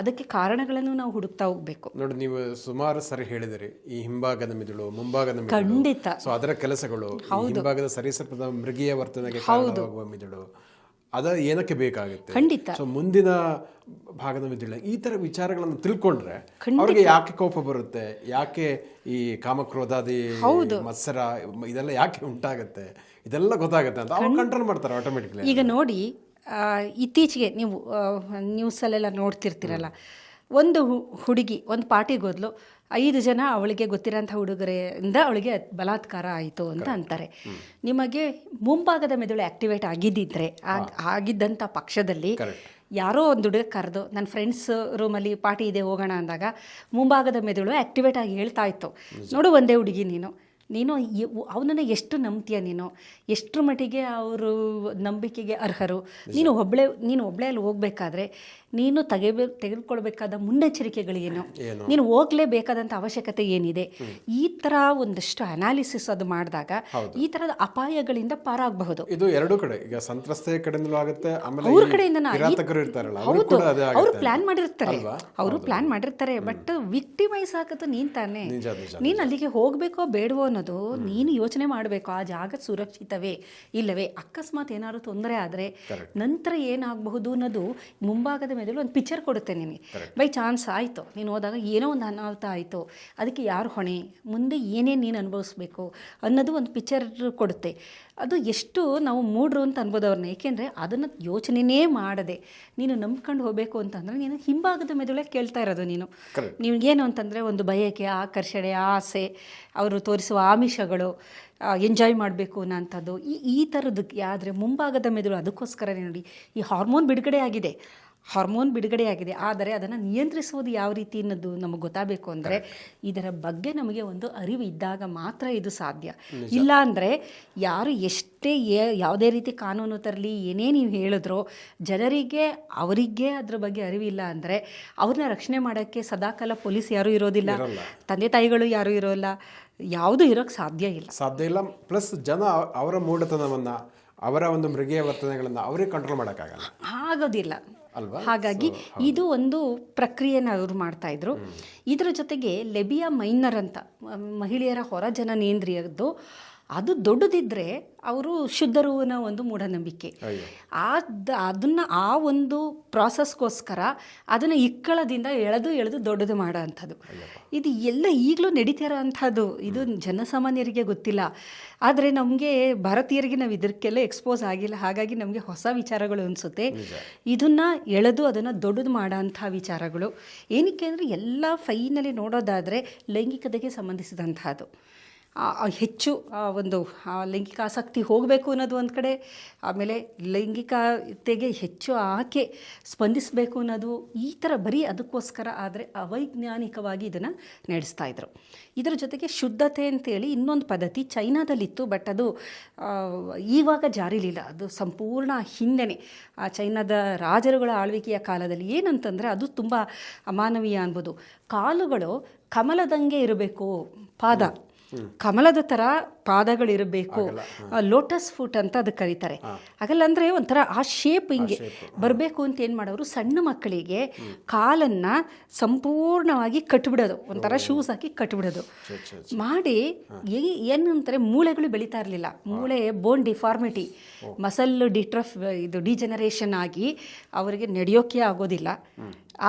ಅದಕ್ಕೆ ಕಾರಣಗಳನ್ನು ನಾವು ಹುಡುಕ್ತಾ ಹೋಗ್ಬೇಕು. ನೋಡಿ, ನೀವು ಸುಮಾರು ಸರಿ ಹೇಳಿದಿರಿ, ಈ ಹಿಂಭಾಗದ ಮಿದುಳು, ಮುಂಭಾಗದ ಮಿದುಳು, ಖಂಡಿತ ಸೊ ಅದರ ಕೆಲಸಗಳು, ಹಿಂಭಾಗದ ಸರೀಸೃಪದ ಮೃಗೀಯ ವರ್ತನೆಗೆ ಕಾರಣವಾಗುವ ಮಿದುಳು, ಅದ ಏನಕ್ಕೆ ಬೇಕಾಗುತ್ತೆ, ಖಂಡಿತ. ಸೊ ಮುಂದಿನ ಭಾಗದ ಮಿದುಳು, ಈ ತರ ವಿಚಾರಗಳನ್ನು ತಿಳ್ಕೊಂಡ್ರೆ ಅವ್ರಿಗೆ ಯಾಕೆ ಕೋಪ ಬರುತ್ತೆ, ಯಾಕೆ ಈ ಕಾಮಕ್ರೋಧಾದಿ, ಮತ್ಸರ ಇದೆಲ್ಲ ಯಾಕೆ ಉಂಟಾಗುತ್ತೆ, ಇದೆಲ್ಲ ಗೊತ್ತಾಗುತ್ತೆ ಅಂತ ಅವ್ರು ಕಂಟ್ರೋಲ್ ಮಾಡ್ತಾರೆ ಆಟೋಮೆಟಿಕ್ಲಿ. ಈಗ ನೋಡಿ, ಇತ್ತೀಚೆಗೆ ನೀವು ನ್ಯೂಸಲ್ಲೆಲ್ಲ ನೋಡ್ತಿರ್ತೀರಲ್ಲ, ಒಂದು ಹುಡುಗಿ ಒಂದು ಪಾರ್ಟಿಗೆ ಹೋದ್ಲು, 5 ಜನ ಅವಳಿಗೆ ಗೊತ್ತಿರೋಂಥ ಹುಡುಗರಿಂದ ಅವಳಿಗೆ ಬಲಾತ್ಕಾರ ಆಯಿತು ಅಂತ ಅಂತಾರೆ. ನಿಮಗೆ ಮುಂಭಾಗದ ಮೆದುಳು ಆ್ಯಕ್ಟಿವೇಟ್ ಆಗಿದ್ದಿದ್ರೆ, ಆಗಿದ್ದಂಥ ಪಕ್ಷದಲ್ಲಿ ಯಾರೋ ಒಂದು ಹುಡುಗ ಕರೆದು ನನ್ನ ಫ್ರೆಂಡ್ಸ್ ರೂಮಲ್ಲಿ ಪಾರ್ಟಿ ಇದೆ ಹೋಗೋಣ ಅಂದಾಗ ಮುಂಭಾಗದ ಮೆದುಳು ಆ್ಯಕ್ಟಿವೇಟ್ ಆಗಿ ಹೇಳ್ತಾ ಇತ್ತು, ನೋಡು ಒಂದೇ ಹುಡುಗಿ, ನೀನು ಅವನನ್ನು ಎಷ್ಟು ನಂಬ್ತೀಯ, ನೀನು ಎಷ್ಟರ ಮಟ್ಟಿಗೆ ಅವರು ನಂಬಿಕೆಗೆ ಅರ್ಹರು. ನೀನು ಒಬ್ಬಳೇ ಅಲ್ಲಿ ಹೋಗ್ಬೇಕಾದ್ರೆ ನೀನು ತೆಗೆದುಕೊಳ್ಬೇಕಾದ ಮುನ್ನೆಚ್ಚರಿಕೆಗಳೇನು, ನೀನು ಹೋಗಲೇಬೇಕಾದಂಥ ಅವಶ್ಯಕತೆ ಏನಿದೆ, ಈ ಥರ ಒಂದಷ್ಟು ಅನಾಲಿಸಿಸ್ ಅದು ಮಾಡಿದಾಗ ಈ ಥರದ ಅಪಾಯಗಳಿಂದ ಪಾರಾಗಬಹುದು. ಇದು ಎರಡೂ ಕಡೆ, ಈಗ ಸಂತ್ರಸ್ತೆಯ ಕಡೆಯಿಂದಲೂ ಆಗುತ್ತೆ, ಅವ್ರ ಕಡೆಯಿಂದ ಹೌದು, ಅವರು ಪ್ಲಾನ್ ಮಾಡಿರ್ತಾರೆ ಬಟ್ ವಿಕ್ಟಿಮೈಸ್ ಆಗೋದು ನೀನ್ ತಾನೆ. ನೀನು ಅಲ್ಲಿಗೆ ಹೋಗ್ಬೇಕೋ ಬೇಡವೋ ಅನ್ನೋದು ನೀನು ಯೋಚನೆ ಮಾಡಬೇಕು. ಆ ಜಾಗ ಸುರಕ್ಷಿತವೇ ಇಲ್ಲವೇ, ಅಕಸ್ಮಾತ್ ಏನಾದ್ರು ತೊಂದರೆ ಆದರೆ ನಂತರ ಏನಾಗಬಹುದು ಅನ್ನೋದು ಮುಂಭಾಗದ ಮೇಲೆ ಒಂದು ಪಿಕ್ಚರ್ ಕೊಡುತ್ತೆ ನಿನಗೆ. ಬೈ ಚಾನ್ಸ್ ಆಯಿತು, ನೀನು ಹೋದಾಗ ಏನೋ ಒಂದು ಅನಾಹುತ ಆಯಿತು, ಅದಕ್ಕೆ ಯಾರು ಹೊಣೆ, ಮುಂದೆ ಏನೇನು ನೀನು ಅನುಭವಿಸ್ಬೇಕು ಅನ್ನೋದು ಒಂದು ಪಿಕ್ಚರ್ ಕೊಡುತ್ತೆ. ಅದು ಎಷ್ಟು ನಾವು ಮೂಡ್ರು ಅಂತ ಅನ್ಬೋದು ಅವ್ರನ್ನ, ಏಕೆಂದರೆ ಅದನ್ನು ಯೋಚನೆಯೇ ಮಾಡದೆ ನೀನು ನಂಬ್ಕೊಂಡು ಹೋಗಬೇಕು ಅಂತಂದರೆ ನೀನು ಹಿಂಭಾಗದ ಮೆದುಳೇ ಕೇಳ್ತಾ ಇರೋದು. ನಿಮಗೇನು ಅಂತಂದರೆ ಒಂದು ಬಯಕೆ, ಆಕರ್ಷಣೆ, ಆಸೆ, ಅವರು ತೋರಿಸುವ ಆಮಿಷಗಳು, ಎಂಜಾಯ್ ಮಾಡಬೇಕು ಅನ್ನೋಂಥದ್ದು, ಈ ಥರದಕ್ಕೆ. ಆದರೆ ಮುಂಭಾಗದ ಮೆದುಳು ಅದಕ್ಕೋಸ್ಕರನೇ ನೋಡಿ ಈ ಹಾರ್ಮೋನ್ ಬಿಡುಗಡೆ ಆಗಿದೆ. ಆದರೆ ಅದನ್ನು ನಿಯಂತ್ರಿಸುವುದು ಯಾವ ರೀತಿ ಅನ್ನೋದು ನಮಗೆ ಗೊತ್ತಾಗಬೇಕು ಅಂದರೆ ಇದರ ಬಗ್ಗೆ ನಮಗೆ ಒಂದು ಅರಿವು ಇದ್ದಾಗ ಮಾತ್ರ ಇದು ಸಾಧ್ಯ. ಇಲ್ಲ ಅಂದರೆ ಯಾರು ಎಷ್ಟೇ ಯಾವುದೇ ರೀತಿ ಕಾನೂನು ತರಲಿ, ಏನೇ ನೀವು ಹೇಳಿದ್ರೋ, ಜನರಿಗೆ ಅವರಿಗೆ ಅದ್ರ ಬಗ್ಗೆ ಅರಿವಿಲ್ಲ ಅಂದರೆ ಅವ್ರನ್ನ ರಕ್ಷಣೆ ಮಾಡೋಕ್ಕೆ ಸದಾಕಾಲ ಪೊಲೀಸ್ ಯಾರೂ ಇರೋದಿಲ್ಲ, ತಂದೆ ತಾಯಿಗಳು ಯಾರೂ ಇರೋಲ್ಲ, ಯಾವುದೂ ಇರೋಕ್ಕೆ ಸಾಧ್ಯ ಇಲ್ಲ. ಪ್ಲಸ್ ಜನ ಅವರ ಮೂಢತನವನ್ನು, ಅವರ ಒಂದು ಮೃಗೀಯ ವರ್ತನೆಗಳನ್ನು ಅವರೇ ಕಂಟ್ರೋಲ್ ಮಾಡೋಕ್ಕಾಗಲ್ಲ, ಆಗೋದಿಲ್ಲ ಅಲ್ವಾ. ಹಾಗಾಗಿ ಇದು ಒಂದು ಪ್ರಕ್ರಿಯೆನ ಅವರು ಮಾಡ್ತಾಯಿದ್ರು. ಇದರ ಜೊತೆಗೆ ಲೆಬಿಯಾ ಮೈನರ್ ಅಂತ ಮಹಿಳೆಯರ ಹೊರ ಜನನೇಂದ್ರಿಯದ್ದು, ಅದು ದೊಡ್ಡದಿದ್ದರೆ ಅವರು ಶುದ್ಧರು ಅನ್ನೋ ಒಂದು ಮೂಢನಂಬಿಕೆ. ಅದನ್ನು ಆ ಒಂದು ಪ್ರಾಸೆಸ್ಗೋಸ್ಕರ ಅದನ್ನು ಇಕ್ಕಳದಿಂದ ಎಳೆದು ದೊಡ್ಡದು ಮಾಡೋ ಅಂಥದ್ದು. ಇದು ಎಲ್ಲ ಈಗಲೂ ನಡೀತಿರೋ ಅಂಥದ್ದು. ಇದು ಜನಸಾಮಾನ್ಯರಿಗೆ ಗೊತ್ತಿಲ್ಲ. ಆದರೆ ನಮಗೆ ಭಾರತೀಯರಿಗೆ ನಾವು ಇದಕ್ಕೆಲ್ಲ ಎಕ್ಸ್ಪೋಸ್ ಆಗಿಲ್ಲ. ಹಾಗಾಗಿ ನಮಗೆ ಹೊಸ ವಿಚಾರಗಳು ಅನಿಸುತ್ತೆ. ಇದನ್ನು ಎಳೆದು ಅದನ್ನು ದೊಡ್ಡದು ಮಾಡೋ ಅಂಥ ವಿಚಾರಗಳು. ಏನಕ್ಕೆ ಅಂದರೆ ಎಲ್ಲ ಫೈನಲಿ ನೋಡೋದಾದರೆ ಲೈಂಗಿಕತೆಗೆ ಸಂಬಂಧಿಸಿದಂಥದ್ದು. ಹೆಚ್ಚು ಒಂದು ಲೈಂಗಿಕ ಆಸಕ್ತಿ ಹೋಗಬೇಕು ಅನ್ನೋದು ಒಂದು ಕಡೆ, ಆಮೇಲೆ ಲೈಂಗಿಕತೆಗೆ ಹೆಚ್ಚು ಆಕೆ ಸ್ಪಂದಿಸಬೇಕು ಅನ್ನೋದು, ಈ ಥರ ಬರೀ ಅದಕ್ಕೋಸ್ಕರ. ಆದರೆ ಅವೈಜ್ಞಾನಿಕವಾಗಿ ಇದನ್ನು ನಡೆಸ್ತಾಯಿದ್ರು. ಇದರ ಜೊತೆಗೆ ಶುದ್ಧತೆ ಅಂತೇಳಿ ಇನ್ನೊಂದು ಪದ್ಧತಿ ಚೈನಾದಲ್ಲಿತ್ತು, ಬಟ್ ಅದು ಇವಾಗ ಜಾರಿಲಿಲ್ಲ. ಅದು ಸಂಪೂರ್ಣ ಹಿಂದೆನೇ ಚೈನಾದ ರಾಜರುಗಳ ಆಳ್ವಿಕೆಯ ಕಾಲದಲ್ಲಿ. ಏನಂತಂದರೆ ಅದು ತುಂಬ ಅಮಾನವೀಯ ಅನ್ಬೋದು. ಕಾಲುಗಳು ಕಮಲದಂಗೆ ಇರಬೇಕು, ಪಾದ ಕಮಲದ ಥರ ಪಾದಗಳಿರಬೇಕು, ಲೋಟಸ್ ಫುಟ್ ಅಂತ ಅದಕ್ಕೆ ಕರೀತಾರೆ. ಹಾಗಲ್ಲ ಅಂದರೆ ಒಂಥರ ಆ ಶೇಪ್ ಹಿಂಗೆ ಬರಬೇಕು ಅಂತ ಏನು ಮಾಡೋರು, ಸಣ್ಣ ಮಕ್ಕಳಿಗೆ ಕಾಲನ್ನು ಸಂಪೂರ್ಣವಾಗಿ ಕಟ್ಟಿಬಿಡೋದು, ಒಂಥರ ಶೂಸ್ ಹಾಕಿ ಕಟ್ಟಿಬಿಡೋದು ಮಾಡಿ. ಏನಂತಾರೆ, ಮೂಳೆಗಳು ಬೆಳೀತಾ ಇರಲಿಲ್ಲ, ಮೂಳೆ ಬೋನ್ ಡಿಫಾರ್ಮಿಟಿ, ಮಸಲ್ ಡಿಜನರೇಷನ್ ಆಗಿ ಅವರಿಗೆ ನಡೆಯೋಕ್ಕೆ ಆಗೋದಿಲ್ಲ.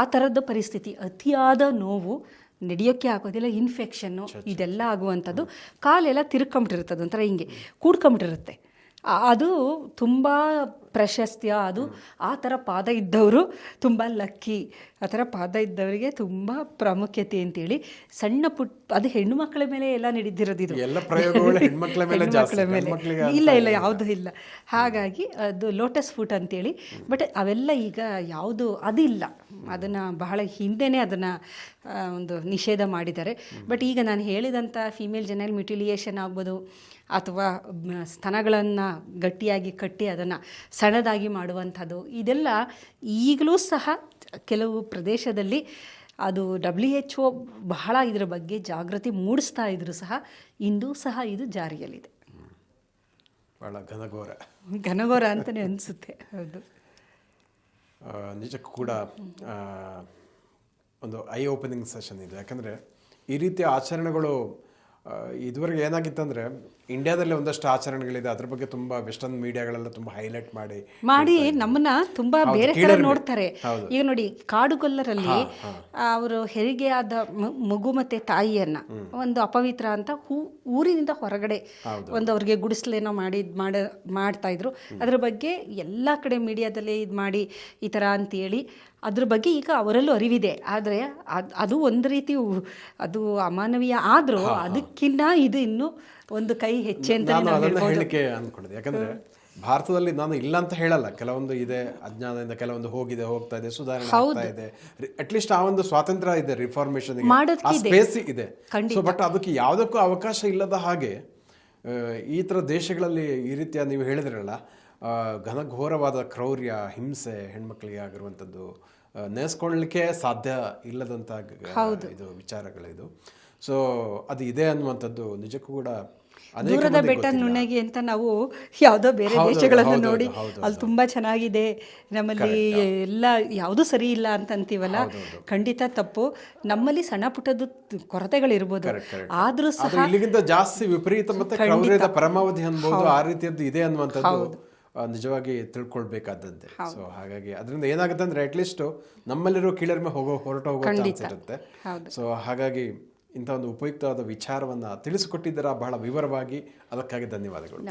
ಆ ಥರದ್ದು ಪರಿಸ್ಥಿತಿ, ಅತಿಯಾದ ನೋವು, ನಡೆಯೋಕ್ಕೆ ಆಗೋದಿಲ್ಲ, ಇನ್ಫೆಕ್ಷನ್ನು, ಇದೆಲ್ಲ ಆಗುವಂಥದ್ದು. ಕಾಲೆಲ್ಲ ತಿರ್ಕೊಂಬಿಟ್ಟಿರ್ತದೆ, ಒಂಥರ ಹಿಂಗೆ ಕೂಡ್ಕೊಂಬಿಟ್ಟಿರುತ್ತೆ. ಅದು ತುಂಬ ಪ್ರಶಸ್ತ್ಯ. ಅದು ಆ ಥರ ಪಾದ ಇದ್ದವರು ತುಂಬ ಲಕ್ಕಿ. ಆ ಥರ ಪಾದ ಇದ್ದವರಿಗೆ ತುಂಬ ಪ್ರಾಮುಖ್ಯತೆ ಅಂತೇಳಿ ಸಣ್ಣ ಅದು ಹೆಣ್ಣು ಮಕ್ಕಳ ಮೇಲೆ ಎಲ್ಲ ನಡೆದಿರೋದು. ಹೆಣ್ಮಕ್ಳ ಮೇಲೆ ಇಲ್ಲ ಯಾವುದೂ ಇಲ್ಲ. ಹಾಗಾಗಿ ಅದು ಲೋಟಸ್ ಫುಟ್ ಅಂತೇಳಿ. ಬಟ್ ಅವೆಲ್ಲ ಈಗ ಯಾವುದು ಅದಿಲ್ಲ, ಅದನ್ನು ಬಹಳ ಹಿಂದೆನೇ ಅದನ್ನು ಒಂದು ನಿಷೇಧ ಮಾಡಿದ್ದಾರೆ. ಬಟ್ ಈಗ ನಾನು ಹೇಳಿದಂಥ ಫೀಮೇಲ್ ಜೆನೈಲ್ ಮ್ಯುಟಿಲಿಯೇಷನ್ ಆಗ್ಬೋದು, ಅಥವಾ ಸ್ತನಗಳನ್ನು ಗಟ್ಟಿಯಾಗಿ ಕಟ್ಟಿ ಅದನ್ನು ಸಣ್ಣದಾಗಿ ಮಾಡುವಂಥದ್ದು, ಇದೆಲ್ಲ ಈಗಲೂ ಸಹ ಕೆಲವು ಪ್ರದೇಶದಲ್ಲಿ ಅದು WHO ಬಹಳ ಇದರ ಬಗ್ಗೆ ಜಾಗೃತಿ ಮೂಡಿಸ್ತಾ ಇದ್ರೂ ಸಹ ಇಂದೂ ಸಹ ಇದು ಜಾರಿಯಲ್ಲಿದೆ. ಭಾಳ ಘನಘೋರ ಅಂತಲೇ ಅನಿಸುತ್ತೆ. ಹೌದು, ನಿಜಕ್ಕೂ ಕೂಡ ಒಂದು ಐ ಓಪನಿಂಗ್ ಸೆಷನ್ ಇದು. ಯಾಕಂದರೆ ಈ ರೀತಿಯ ಆಚರಣೆಗಳು ಇದುವರೆಗೆ ಏನಾಗಿತ್ತಂದರೆ ಇಂಡಿಯಾದಲ್ಲಿ ಒಂದಷ್ಟು ಆಚರಣೆಗಳಿದೆ, ಅದ್ರ ಬಗ್ಗೆ ತುಂಬ ವೆಸ್ಟರ್ನ್ ಮೀಡಿಯಾಗಳೆಲ್ಲ ತುಂಬ ಹೈಲೈಟ್ ಮಾಡಿ ನಮ್ಮನ್ನ ತುಂಬ ಬೇರೆ ಥರ ನೋಡ್ತಾರೆ. ಈಗ ನೋಡಿ, ಕಾಡುಗೊಲ್ಲರಲ್ಲಿ ಅವರು ಹೆರಿಗೆ ಆದ ಮಗು ಮತ್ತು ತಾಯಿಯನ್ನು ಒಂದು ಅಪವಿತ್ರ ಅಂತ ಊರಿನಿಂದ ಹೊರಗಡೆ ಒಂದು ಅವ್ರಿಗೆ ಗುಡಿಸ್ಲೇನೋ ಮಾಡ್ತಾಯಿದ್ರು. ಅದ್ರ ಬಗ್ಗೆ ಎಲ್ಲ ಕಡೆ ಮೀಡಿಯಾದಲ್ಲಿ ಇದು ಮಾಡಿ ಈ ಥರ ಅಂತೇಳಿ ಅದ್ರ ಬಗ್ಗೆ ಈಗ ಅವರಲ್ಲೂ ಅರಿವಿದೆ. ಆದರೆ ಅದು ಒಂದು ರೀತಿ ಅದು ಅಮಾನವೀಯ ಆದರೂ ಅದಕ್ಕಿಂತ ಇದು ಇನ್ನೂ ಒಂದು ಕೈ ಹೆಚ್ಚೆ ಅಂತ ಹೇಳಲಿಕ್ಕೆ ಅಂದ್ಕೊಂಡಿದ್ದೆ. ಯಾಕಂದರೆ ಭಾರತದಲ್ಲಿ ನಾನು ಇಲ್ಲ ಅಂತ ಹೇಳಲ್ಲ, ಕೆಲವೊಂದು ಇದೆ ಅಜ್ಞಾನದಿಂದ, ಕೆಲವೊಂದು ಹೋಗ್ತಾ ಇದೆ, ಸುಧಾರಣೆ ಆಗ್ತಾ ಇದೆ. ಅಟ್ಲೀಸ್ಟ್ ಆ ಒಂದು ಸ್ವಾತಂತ್ರ್ಯ ಇದೆ, ರಿಫಾರ್ಮೇಶನ್ ಮಾಡೋದಕ್ಕೆ ಸ್ಪೇಸ್ ಇದೆ. ಸೊ ಬಟ್ ಅದಕ್ಕೆ ಯಾವುದಕ್ಕೂ ಅವಕಾಶ ಇಲ್ಲದ ಹಾಗೆ ಈ ಥರ ದೇಶಗಳಲ್ಲಿ ಈ ರೀತಿಯ ನೀವು ಹೇಳಿದ್ರಲ್ಲ, ಘನಘೋರವಾದ ಕ್ರೌರ್ಯ, ಹಿಂಸೆ ಹೆಣ್ಮಕ್ಳಿಗೆ ಆಗಿರುವಂಥದ್ದು ನೇಸ್ಕೊಳ್ಳಲಿಕ್ಕೆ ಸಾಧ್ಯ ಇಲ್ಲದಂಥ ಇದು ವಿಚಾರಗಳಿದು. ಸೊ ಅದು ಇದೆ ಅನ್ನುವಂಥದ್ದು ನಿಜಕ್ಕೂ ಕೂಡ ದೂರದ ಬೆಟ್ಟ ನುಣ್ಣಗೆ ಅಂತ ನಾವು ಯಾವುದೋ ಬೇರೆ ದೇಶಗಳನ್ನು ನೋಡಿ ಅಲ್ಲಿ ತುಂಬಾ ಚೆನ್ನಾಗಿದೆ, ನಮ್ಮಲ್ಲಿ ಎಲ್ಲ ಯಾವುದು ಸರಿ ಇಲ್ಲ ಅಂತ ಅಂತೀವಲ್ಲ, ಖಂಡಿತ ತಪ್ಪು. ನಮ್ಮಲ್ಲಿ ಸಣ್ಣ ಪುಟ್ಟದ್ದು ಕೊರತೆಗಳಿರ್ಬೋದು, ಆದ್ರೂ ಸಹ ಇಲ್ಲಿಗಿಂತ ಜಾಸ್ತಿ ವಿಪರೀತ ಮತ್ತೆ ಕ್ರೌರ್ಯದ ಪರಮಾವಧಿ ಅನ್ಬೋದು, ಆ ರೀತಿಯದ್ದು ಇದೆ ಅನ್ನುವಂಥದ್ದು ನಿಜವಾಗಿ ತಿಳ್ಕೊಳ್ಬೇಕಾದಂತೆ. ಸೊ ಹಾಗಾಗಿ ಅದರಿಂದ ಏನಾಗುತ್ತೆ ಅಂದ್ರೆ ಅಟ್ಲೀಸ್ಟ್ ನಮ್ಮಲ್ಲಿರೋ ಕೀಳರಿಮೆ ಹೊರಟು ಹೋಗೋ ಚಾನ್ಸ್ ಇರುತ್ತೆ. ಸೊ ಹಾಗಾಗಿ ಇಂಥ ಒಂದು ಉಪಯುಕ್ತವಾದ ವಿಚಾರವನ್ನು ತಿಳಿಸಿಕೊಟ್ಟಿದ್ದೀರಾ ಬಹಳ ವಿವರವಾಗಿ, ಅದಕ್ಕಾಗಿ ಧನ್ಯವಾದಗಳು.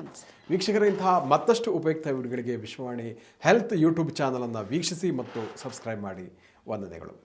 ವೀಕ್ಷಕರ, ಇಂತಹ ಮತ್ತಷ್ಟು ಉಪಯುಕ್ತ ವಿಡಿಯೋಗಳಿಗೆ ವಿಶ್ವವಾಣಿ ಹೆಲ್ತ್ ಯೂಟ್ಯೂಬ್ ಚಾನಲನ್ನು ವೀಕ್ಷಿಸಿ ಮತ್ತು ಸಬ್ಸ್ಕ್ರೈಬ್ ಮಾಡಿ. ವಂದನೆಗಳು.